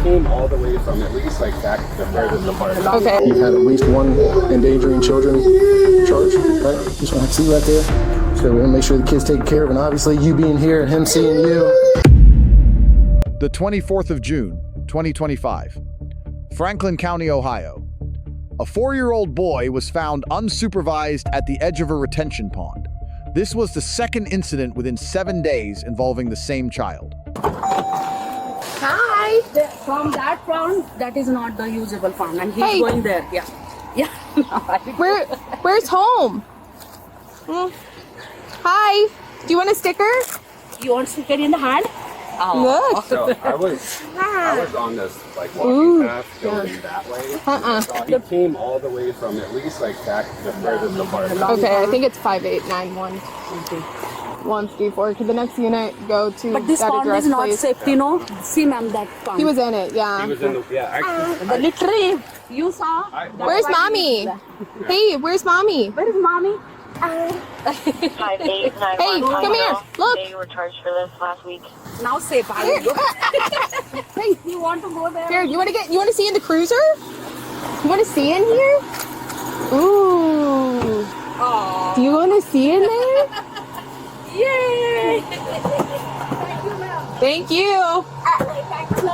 came all the way from at least like back the furthest apart. Okay. You've had at least one endangering children charge, right? Just want to see right there. So we want to make sure the kid's taken care of, and obviously you being here and him seeing you. The 24th of June, 2025, Franklin County, Ohio. A 4-year-old boy was found unsupervised at the edge of a retention pond. This was the second incident within 7 days involving the same child. Hi. From that pond, that is not the usable pond, and he's going there. Yeah. Where's home? Hi. Do you want a sticker? You want sticker in the hand? Look. So I was on this like walking path going that way. He came all the way from at least like back the furthest apart. Okay, I think it's 5891. 154. Could the next unit go to But this that pond address, is not please? safety, no? See, ma'am, that pond. He was in it, yeah. He was in the The literally, you saw. Where's mommy? Hey, where's mommy? Where is mommy? 5891. Hey, come here. Look. You were charged for this last week. Now safe. Here. Hey, you want to go there? Here, you want to see in the cruiser? You want to see in here? Ooh. Aww. Do you want to see in there? Yay! Thank you.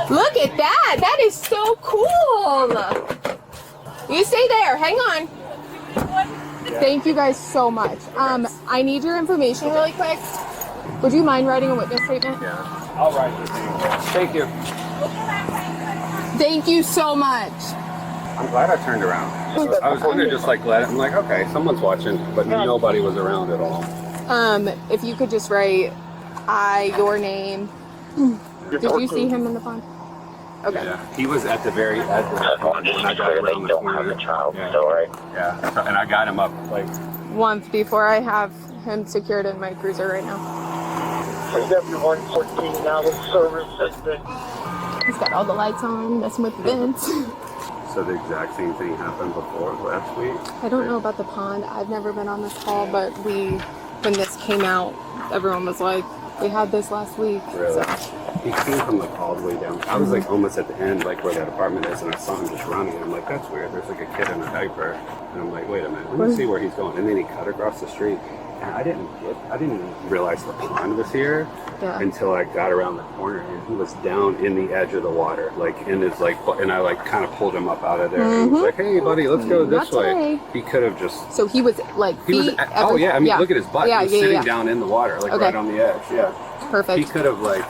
Look at that. That is so cool. You stay there. Hang on. Thank you guys so much. I need your information really quick. Would you mind writing a witness statement? Yeah, I'll write the thing. Thank you. Thank you so much. I'm glad I turned around. So I was going to just like let it. I'm like, okay, someone's watching, but nobody was around at all. If you could just write your name. Did you see him in the pond? Okay. Yeah, he was at the very edge of the pond when I got around the corner. Yeah, and I got him up like. Once before I have him secured in my cruiser right now. W114 now the service has been. He's got all the lights on, messing with the vents. So the exact same thing happened before last week. I don't know about the pond. I've never been on this call, but when this came out, everyone was like, we had this last week. Really? So. He came from like all the way down. I was like almost at the end, like where that apartment is, and I saw him just running. And I'm like, that's weird. There's like a kid in a diaper. And I'm like, wait a minute, let me see where he's going. And then he cut across the street. And I didn't realize the pond was here until I got around the corner, and he was down in the edge of the water, like in his like, and I like kind of pulled him up out of there. And he was like, hey buddy, let's go this way. He could have just. So he was like feet. Oh yeah, I mean look at his butt. He was sitting down in the water, like right on the edge. Yeah. Perfect. He could have like.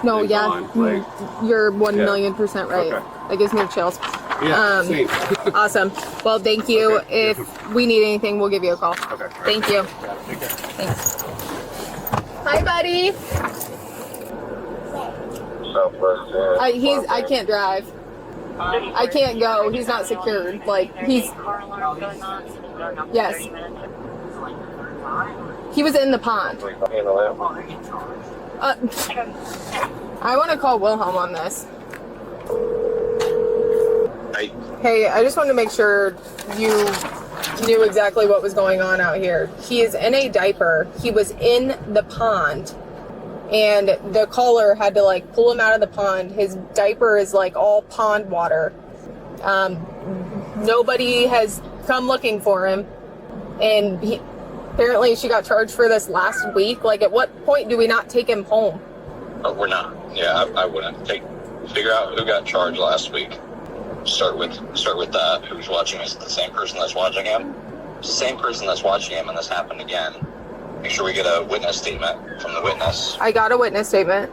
No, yeah, gone, like, you're 1,000,000% right. Okay. That gives me chills. Yeah, same. Awesome. Well, thank you. Okay, if we need anything, we'll give you a call. Okay. Right. Thank you. Take care. Thanks. Hi, buddy. I can't drive. I can't go. He's not secured. Like he's. Yes. He was in the pond. I want to call Wilhelm on this. Hey, I just wanted to make sure you knew exactly what was going on out here. He is in a diaper. He was in the pond, and the caller had to like pull him out of the pond. His diaper is like all pond water. Nobody has come looking for him, and apparently she got charged for this last week. Like, at what point do we not take him home? We're not. Yeah, I wouldn't. Figure out who got charged last week. Start with that. Who's watching? Is it the same person that's watching him? It's the same person that's watching him, and this happened again. Make sure we get a witness statement from the witness. I got a witness statement.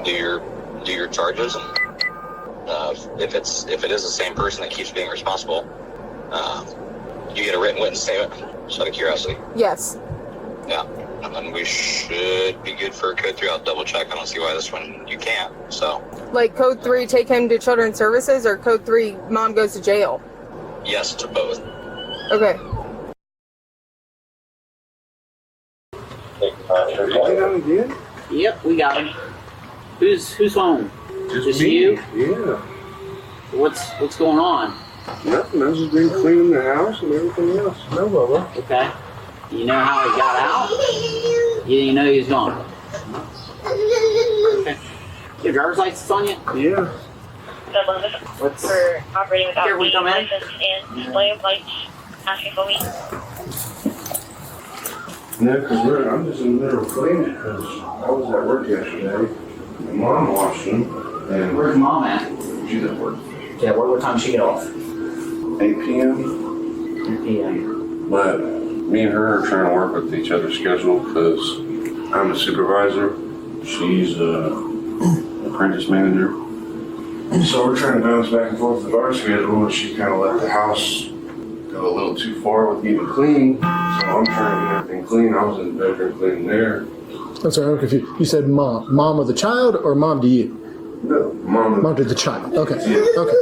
Do your charges, and if it is the same person that keeps being responsible, you get a written witness statement. Just out of curiosity. Yes. Yeah, and then we should be good for code 3. I'll double check. I don't see why this one you can't. So. Like code 3, take him to Children's Services, or code 3, mom goes to jail? Yes to both. Okay. Yep, we got him. Who's home? Just me. You? Yeah. What's going on? Nothing. I've just been cleaning the house and everything else. No, Bubba. Okay. You know how he got out? You didn't know he was gone. Okay. Your driver's license on you? Yeah. What's For operating without Here, we being come in? licensed and display of lights, asking for me. No, because I'm just in the middle of cleaning because I was at work yesterday. My mom washed them. And Where's mom at? she's at work. Yeah, what time she get off? 8 p.m. 3 p.m. But me and her are trying to work with each other's schedule because I'm a supervisor. She's a apprentice manager. So we're trying to bounce back and forth with our schedule, and she kind of let the house go a little too far with getting clean. So I'm trying to get everything clean. I was in the bedroom cleaning there. I'm sorry, I'm confused. You said mom. Mom of the child or mom to you? No, mom. To the child. Okay. Yeah. Okay.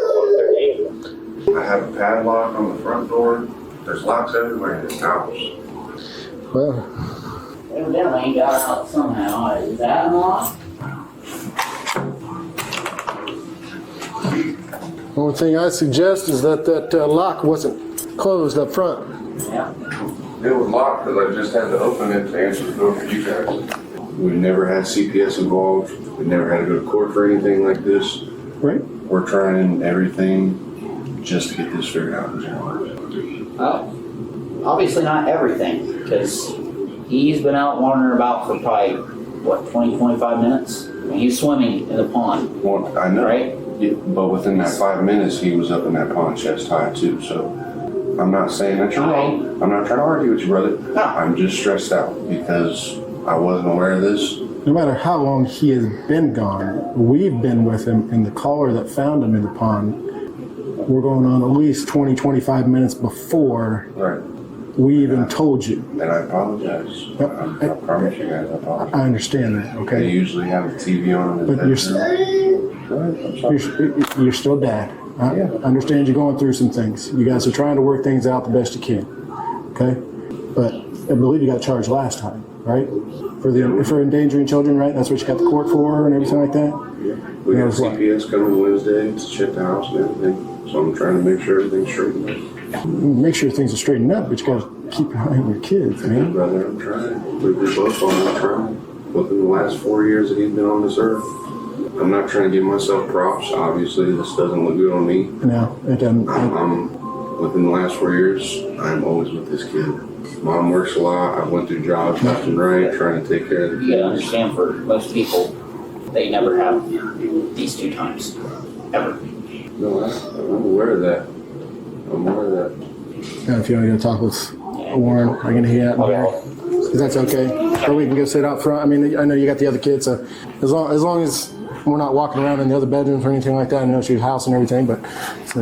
I have a padlock on the front door. There's locks everywhere in this house. Well, Evidently he got out somehow. Is that unlocked? only thing I suggest is that lock wasn't closed up front. Yeah. It was locked because I just had to open it to answer the door for you guys. We've never had CPS involved. We've never had to go to court for anything like this. Right. We're trying everything just to get this figured out. Obviously not everything, because he's been out wandering about for probably, 20-25 minutes? I mean, he's swimming in the pond. Well, I know. Right? Yeah, but within that 5 minutes, he was up in that pond chest high too. So I'm not saying that you're wrong. I'm not trying to argue with you, brother. No. I'm just stressed out because I wasn't aware of this. No matter how long he has been gone, we've been with him, and the caller that found him in the pond, we're going on at least 20-25 minutes before Right. we even told you. And I apologize. I promise you guys I apologize. I understand that, They okay? usually have the TV on in the But you're bedroom. Go ahead, I'm sorry. You're still dad. I understand you're going through some things. You guys are trying to work things out the best you can, okay? But I believe you got charged last time, right? For endangering children, right? That's what you got the court for and everything like that? We got What? CPS coming Wednesday to check the house and everything. So I'm trying to make sure everything's straightened out. Make sure things are straightened up, but you gotta keep your eye on your kids, man. Brother, I'm trying. We've been both on that trying. Within the last 4 years that he's been on this earth. I'm not trying to give myself props. Obviously, this doesn't look good on me. No, it doesn't. Within the last 4 years, I'm always with this kid. Mom works a lot. I went through jobs left and right, trying to take care of the You gotta kids. understand, for most people, they never have these 2 times. Ever. No, I'm aware of that. I'm aware of that. And if you want to go talk with Warren, I can hear that. If that's okay. Or we can go sit out front. I mean, I know you got the other kids, so as long as we're not walking around in the other bedrooms or anything like that. I know it's your house and everything, but so.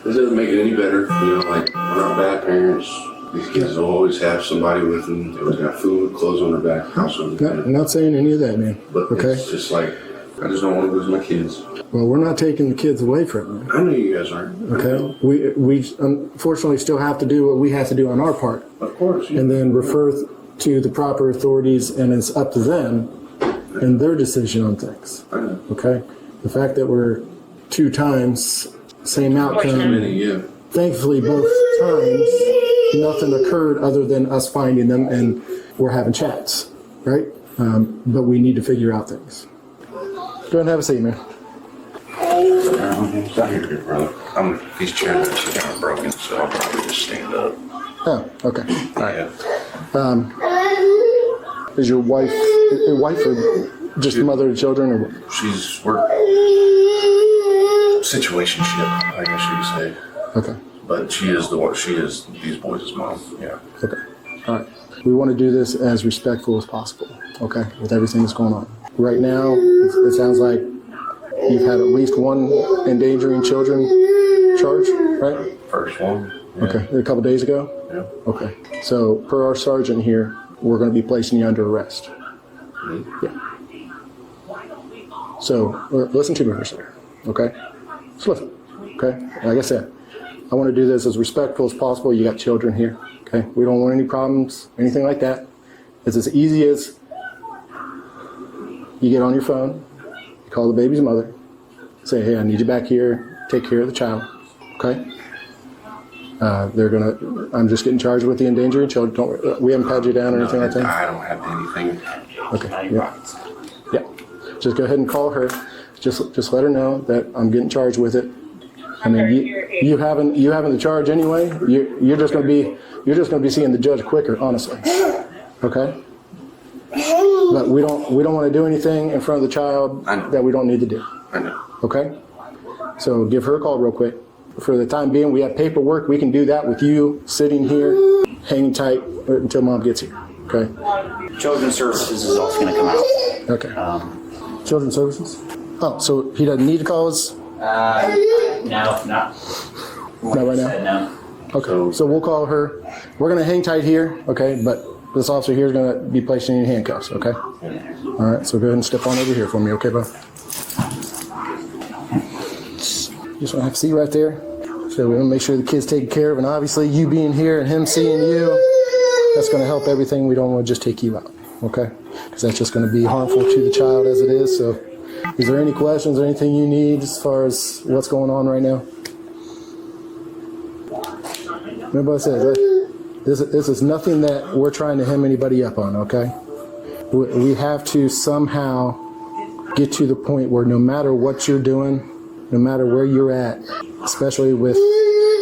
This doesn't make it any better. You know, like, we're not bad parents. These kids will always have somebody with them. They always got food, clothes on their back, house on their No, back. I'm not saying any of that, man. But Okay. it's just like, I just don't want to lose my kids. Well, we're not taking the kids away from you. I know you guys aren't. Okay. We unfortunately still have to do what we have to do on our part, Of course. Yeah. and then refer to the proper authorities, and it's up to them and their decision on things. I know. Okay. The fact that we're 2 times same outcome. Yeah. Thankfully, both times nothing occurred other than us finding them, and we're having chats, right? But we need to figure out things. Go ahead and have a seat, man. It's not here, brother. These chairs are kind of broken, so I'll probably just stand up. Oh, okay. All right. Is your wife or just the mother of children, or what? She's work situationship, I guess you could say. Okay. But she is the one. She is these boys' mom. Yeah. Okay. All right. We want to do this as respectful as possible, okay, with everything that's going on. Right now, it sounds like you've had at least 1 endangering children charge, right? First one. Yeah. Okay. A couple days ago? Yeah. Okay. So, per our sergeant here, we're going to be placing you under arrest. Yeah. So, listen to me for a second, okay? Just listen, okay? Like I said, I want to do this as respectful as possible. You got children here, okay? We don't want any problems, anything like that. It's as easy as you get on your phone, you call the baby's mother, say, hey, I need you back here, take care of the child, okay? I'm just getting charged with the endangering children. We haven't patted you down or anything like that? I don't have anything. Okay, yeah. just go ahead and call her. Just let her know that I'm getting charged with it. I mean, you having the charge anyway. You're just gonna be seeing the judge quicker, honestly. Okay. But we don't want to do anything in front of the child that we don't need to do. I know. Okay. So give her a call real quick. For the time being, we have paperwork. We can do that with you sitting here, hanging tight until mom gets here. Okay. Children's Services is also going to come out. Okay. Children's Services. Oh, so he doesn't need to call us? No, not right now? No. Okay, so we'll call her. We're going to hang tight here, okay? But this officer here is going to be placed in handcuffs, okay? All right, so go ahead and step on over here for me, okay, bro? Just want to have a seat right there. So we want to make sure the kid's taken care of. And obviously, you being here and him seeing you, that's going to help everything. We don't want to just take you out, okay? Because that's just going to be harmful to the child as it is. So is there any questions or anything you need as far as what's going on right now? Remember what I said, this is nothing that we're trying to hem anybody up on, okay? We have to somehow get to the point where no matter what you're doing, no matter where you're at, especially with,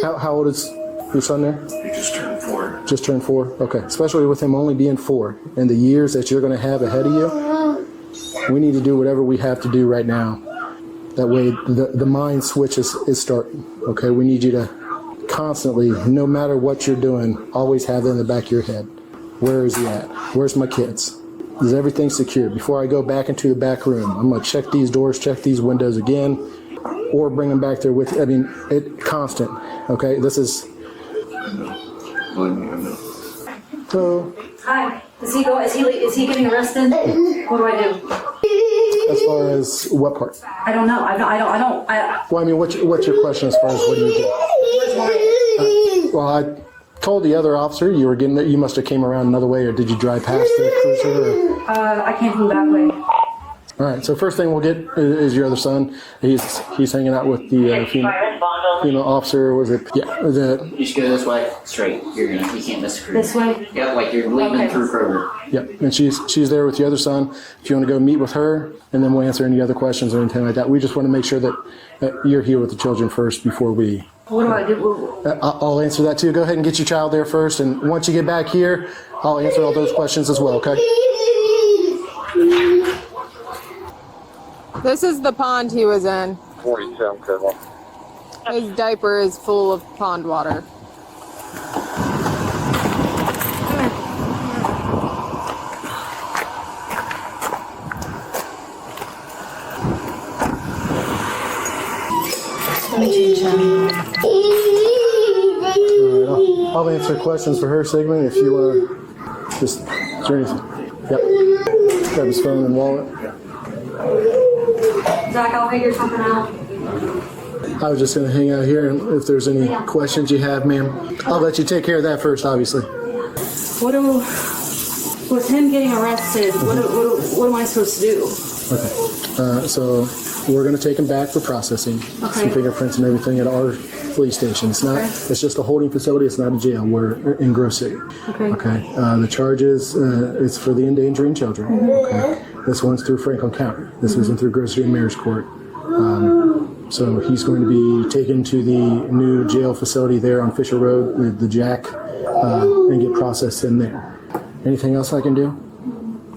how old is your son there? He just turned 4. Just turned 4? Okay. Especially with him only being 4 and the years that you're going to have ahead of you, we need to do whatever we have to do right now. That way the mind switch is starting, okay? We need you to constantly, no matter what you're doing, always have it in the back of your head. Where is he at? Where's my kids? Is everything secure? Before I go back into the back room, I'm going to check these doors, check these windows again, or bring them back there with, I mean, constant, okay? This is... So... Hi, is he getting arrested? What do I do? As far as what part? I don't know, Well, I mean, what's your question as far as what do you do? Well, I told the other officer you were getting there. You must have came around another way, or did you drive past the cruiser? Or? I came from the back way. All right. So first thing we'll get is your other son. He's hanging out with the female officer. Was it? Yeah. You should go this way, straight. You can't miss the This way? Yeah, like you're leaving through Kroger. Yep. And she's there with the other son. If you want to go meet with her, and then we'll answer any other questions or anything like that. We just want to make sure that you're here with the children first before we. What do I do? I'll answer that too. Go ahead and get your child there first, and once you get back here, I'll answer all those questions as well, okay? This is the pond he was in. 47 Colonel. His diaper is full of pond water. I'll answer questions for her, Sigmund, if you want to just, is there anything? Yep. Grab his phone and wallet. Zach, I'll figure something out. I was just going to hang out here, and if there's any questions you have, ma'am, I'll let you take care of that first, obviously. With him getting arrested, what am I supposed to do? Okay. So we're going to take him back for processing, some fingerprints and everything at our police station. It's not. It's just a holding facility. It's not a jail. We're in Grove City. Okay. The charges it's for the endangering children. Okay. This one's through Franklin County. This isn't through Grove City and Mayor's Court. So he's going to be taken to the new jail facility there on Fisher Road, the Jack, and get processed in there. Anything else I can do?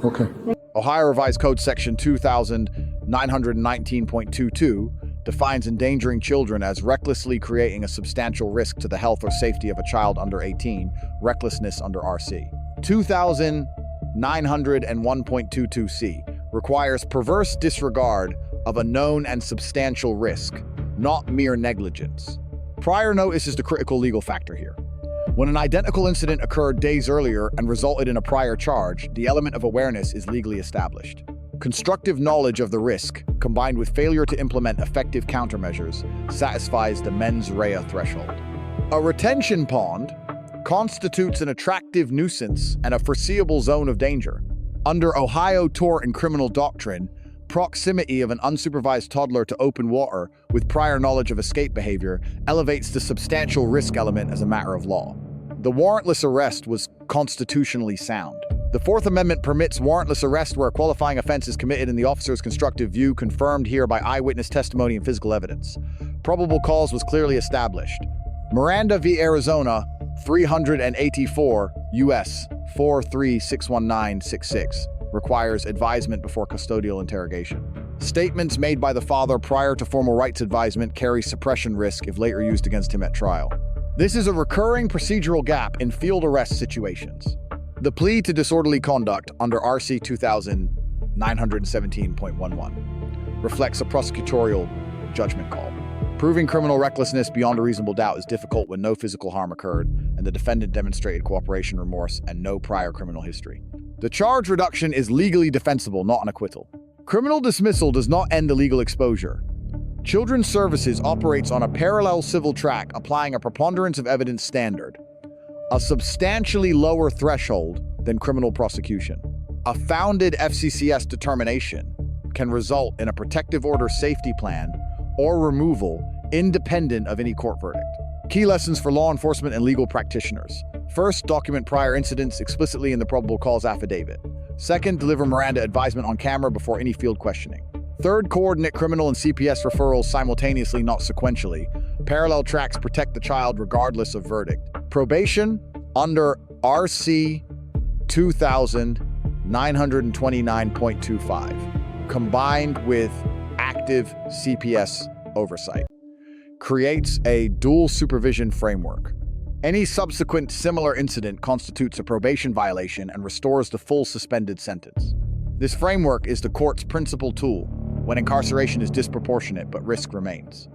Okay. Ohio Revised Code Section 2919.22 defines endangering children as recklessly creating a substantial risk to the health or safety of a child under 18, recklessness under RC. 2901.22c requires perverse disregard of a known and substantial risk, not mere negligence. Prior notice is the critical legal factor here. When an identical incident occurred days earlier and resulted in a prior charge, the element of awareness is legally established. Constructive knowledge of the risk, combined with failure to implement effective countermeasures, satisfies the mens rea threshold. A retention pond constitutes an attractive nuisance and a foreseeable zone of danger. Under Ohio tort and criminal doctrine, proximity of an unsupervised toddler to open water with prior knowledge of escape behavior elevates the substantial risk element as a matter of law. The warrantless arrest was constitutionally sound. The Fourth Amendment permits warrantless arrest where a qualifying offense is committed in the officer's constructive view, confirmed here by eyewitness testimony and physical evidence. Probable cause was clearly established. Miranda v. Arizona, 384 U.S. 4361966, requires advisement before custodial interrogation. Statements made by the father prior to formal rights advisement carry suppression risk if later used against him at trial. This is a recurring procedural gap in field arrest situations. The plea to disorderly conduct under RC 2917.11 reflects a prosecutorial judgment call. Proving criminal recklessness beyond a reasonable doubt is difficult when no physical harm occurred and the defendant demonstrated cooperation, remorse, and no prior criminal history. The charge reduction is legally defensible, not an acquittal. Criminal dismissal does not end the legal exposure. Children's Services operates on a parallel civil track, applying a preponderance of evidence standard, a substantially lower threshold than criminal prosecution. A founded FCCS determination can result in a protective order safety plan or removal independent of any court verdict. Key lessons for law enforcement and legal practitioners. First, document prior incidents explicitly in the probable cause affidavit. Second, deliver Miranda advisement on camera before any field questioning. Third, coordinate criminal and CPS referrals simultaneously, not sequentially. Parallel tracks protect the child regardless of verdict. Probation under RC 2929.25, combined with active CPS oversight, creates a dual supervision framework. Any subsequent similar incident constitutes a probation violation and restores the full suspended sentence. This framework is the court's principal tool when incarceration is disproportionate but risk remains.